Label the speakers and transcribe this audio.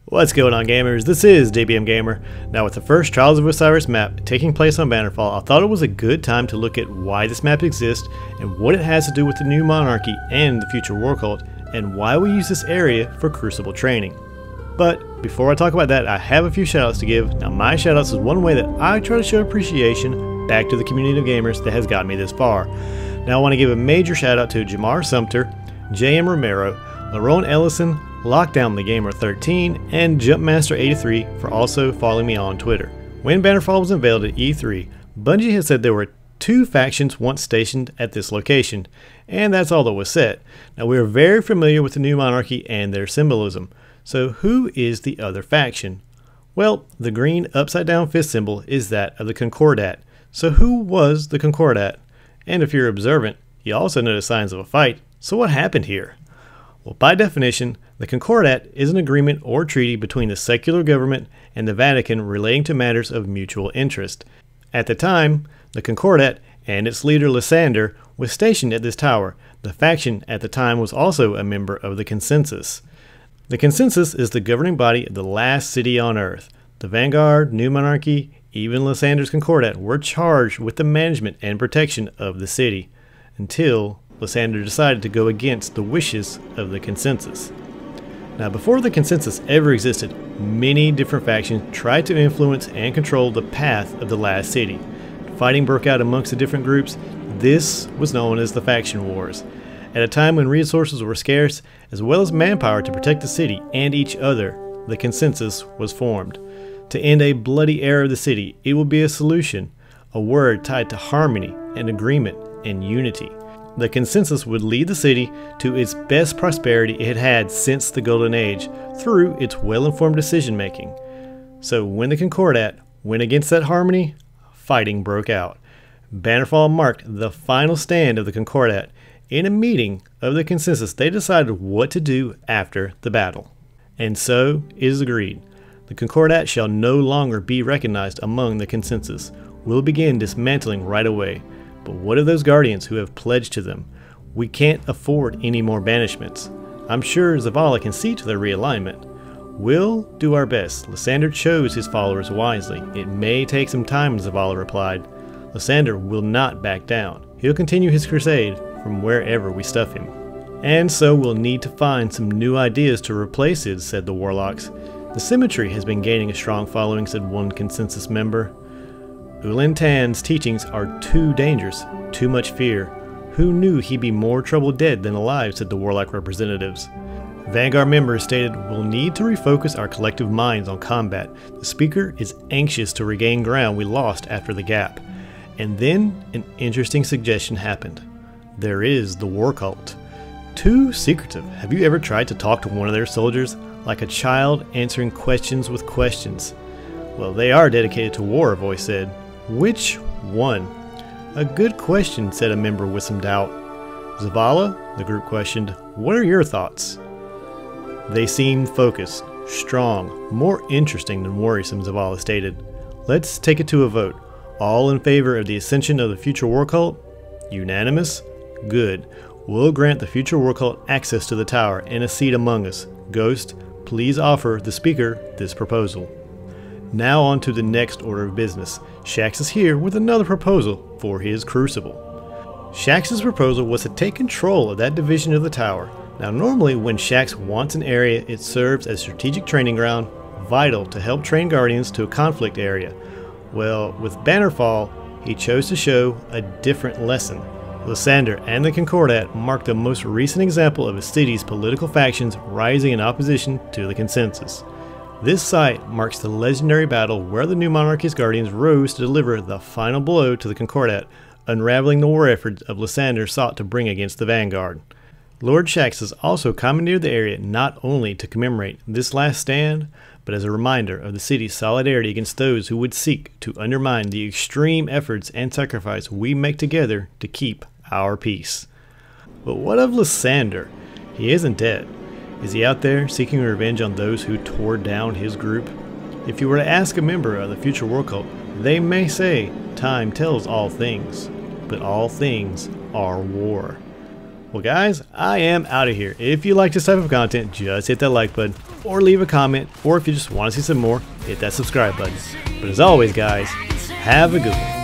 Speaker 1: What's going on, gamers? This is DBM Gamer. Now, with the first Trials of Osiris map taking place on Bannerfall, I thought it was a good time to look at why this map exists and what it has to do with the new monarchy and the future war cult, and why we use this area for Crucible training. But before I talk about that, I have a few shoutouts to give. Now, my shoutouts is one way that I try to show appreciation back to the community of gamers that has gotten me this far. Now, I want to give a major shoutout to Jamar Sumter, JM Romero, Laron Ellison, Lockdown the Gamer 13, and Jumpmaster83 for also following me on Twitter. When Bannerfall was unveiled at E3, Bungie had said there were 2 factions once stationed at this location, and that's all that was said. Now, we are very familiar with the new monarchy and their symbolism. So who is the other faction? Well, the green upside down fist symbol is that of the Concordat. So who was the Concordat? And if you're observant, you also notice signs of a fight. So what happened here? Well, by definition, the Concordat is an agreement or treaty between the secular government and the Vatican relating to matters of mutual interest. At the time, the Concordat and its leader Lysander was stationed at this tower. The faction at the time was also a member of the Consensus. The Consensus is the governing body of the last city on Earth. The Vanguard, New Monarchy, even Lysander's Concordat were charged with the management and protection of the city, until Lysander decided to go against the wishes of the Consensus. Now, before the Consensus ever existed, many different factions tried to influence and control the path of the last city. Fighting broke out amongst the different groups. This was known as the Faction Wars. At a time when resources were scarce, as well as manpower to protect the city and each other, the Consensus was formed. To end a bloody era of the city, it would be a solution, a word tied to harmony and agreement and unity. The Consensus would lead the city to its best prosperity it had had since the Golden Age through its well-informed decision-making. So when the Concordat went against that harmony, fighting broke out. Bannerfall marked the final stand of the Concordat. In a meeting of the Consensus, they decided what to do after the battle. And so it is agreed. The Concordat shall no longer be recognized among the Consensus. We'll begin dismantling right away. But what of those guardians who have pledged to them? We can't afford any more banishments. I'm sure Zavala can see to their realignment. We'll do our best. Lysander chose his followers wisely. It may take some time, Zavala replied. Lysander will not back down. He'll continue his crusade from wherever we stuff him. And so we'll need to find some new ideas to replace it, said the Warlocks. The Symmetry has been gaining a strong following, said one Consensus member. Ulan Tan's teachings are too dangerous, too much fear. Who knew he'd be more trouble dead than alive, said the Warlock representatives. Vanguard members stated, we'll need to refocus our collective minds on combat. The speaker is anxious to regain ground we lost after the gap. And then an interesting suggestion happened. There is the war cult. Too secretive. Have you ever tried to talk to one of their soldiers? Like a child answering questions with questions. Well, they are dedicated to war, a voice said. Which one? A good question, said a member with some doubt. Zavala, the group questioned, what are your thoughts? They seemed focused, strong, more interesting than worrisome, Zavala stated. Let's take it to a vote. All in favor of the ascension of the future war cult? Unanimous? Good. We'll grant the future war cult access to the tower and a seat among us. Ghost, please offer the speaker this proposal. Now on to the next order of business. Shax is here with another proposal for his Crucible. Shax's proposal was to take control of that division of the tower. Now, normally when Shax wants an area, it serves as strategic training ground, vital to help train guardians to a conflict area. Well, with Bannerfall, he chose to show a different lesson. Lysander and the Concordat marked the most recent example of a city's political factions rising in opposition to the Consensus. This site marks the legendary battle where the new monarchy's guardians rose to deliver the final blow to the Concordat, unraveling the war efforts of Lysander sought to bring against the Vanguard. Lord Shax has also commandeered the area not only to commemorate this last stand, but as a reminder of the city's solidarity against those who would seek to undermine the extreme efforts and sacrifice we make together to keep our peace. But what of Lysander? He isn't dead. Is he out there seeking revenge on those who tore down his group? If you were to ask a member of the future war cult, they may say, time tells all things, but all things are war. Well guys, I am out of here. If you like this type of content, just hit that like button or leave a comment, or if you just want to see some more, hit that subscribe button. But as always guys, have a good one.